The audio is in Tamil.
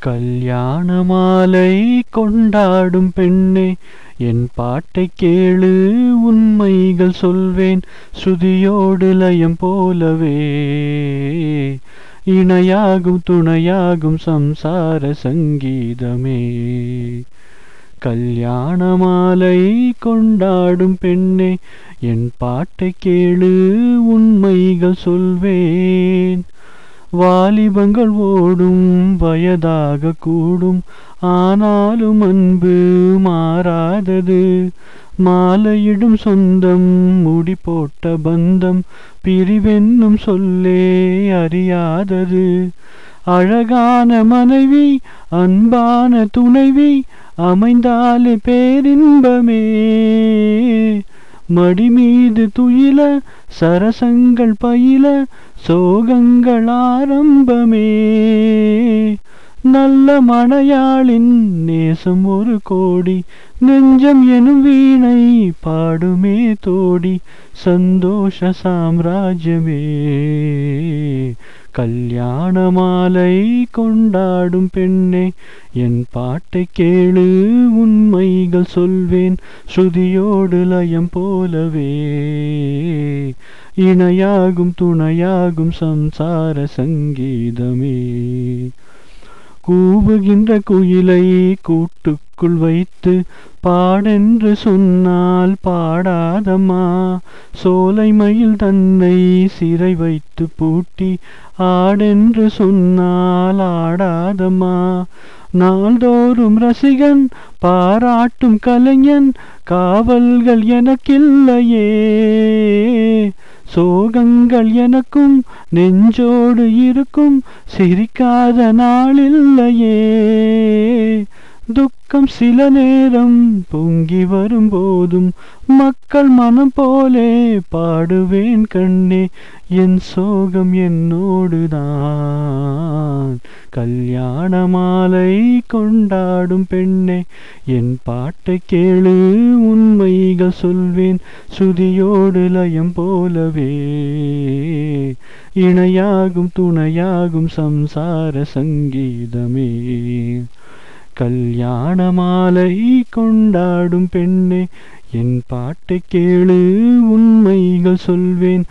கல்யாண மாலை கொண்டாடும் பெண்ணே, என் பாட்டைக் கேளு, உண்மைகள் சொல்வேன் ஸ்ருதியோடு லயம் போலவே. இணையாகும் துணையாகும் சம்சார சங்கீதமே. கல்யாண மாலை கொண்டாடும் பெண்ணே, என் பாட்டைக் கேளு, உண்மைகள் சொல்வேன். வாலிபங்கள் ஓடும் வயதாக கூடும், ஆனாலும் அன்பு மாறாதது. மாலையிடும் சொந்தம், முடி போட்ட பந்தம், பிரிவென்னும் சொல்லே அறியாதது. அழகான மனைவி, அன்பான துணைவி அமைந்தாலே பேரின்பமே. மடி மீது துயில, சரசங்கள் பயில, சோகங்கள் ஆரம்பமே. நல்ல மணயாளின் நேசம் ஒரு கோடி, நெஞ்சம் எனும் வீணை பாடுமே தோடி, சந்தோஷ சாம்ராஜ்யமே. கல்யாண மாலை கொண்டாடும் பெண்ணே, என் பாட்டைக் கேளு, உண்மைகள் சொல்வேன் ஸ்ருதியோடு லயம் போலவே. இணையாகும் துணையாகும் சம்சார சங்கீதமே. கூவுகின்ற குயிலை கூட்டுக்குள் வைத்து பாடென்று சொன்னால் பாடாதம்மா. சோலை மயில் தன்னை சிறை வைத்து பூட்டி ஆடென்று சொன்னால் ஆடாதம்மா. நாள்தோறும் ரசிகன் பாராட்டும் கலைஞன், காவல்கள் எனக்கில்லையே. சோகங்கள் எனக்கும் நெஞ்சோடு இருக்கும், சிரிக்காத நாளில்லையே. துக்கம் சில நேரம் பொங்கி வரும்போதும், மக்கள் மனம் போலே பாடுவேன் கண்ணே, என் சோகம் என்னோடுதான். கல்யாண மாலை கொண்டாடும் பெண்ணே, என் பாட்டைக் கேளு, உண்மைகள் சொல்வேன் ஸ்ருதியோடு லயம் போலவே. இணையாகும் துணையாகும் சம்சார சங்கீதமே. கல்யாண மாலை கொண்டாடும் பெண்ணே, என் பாட்டைக் கேளு, உண்மைகள் சொல்வேன்.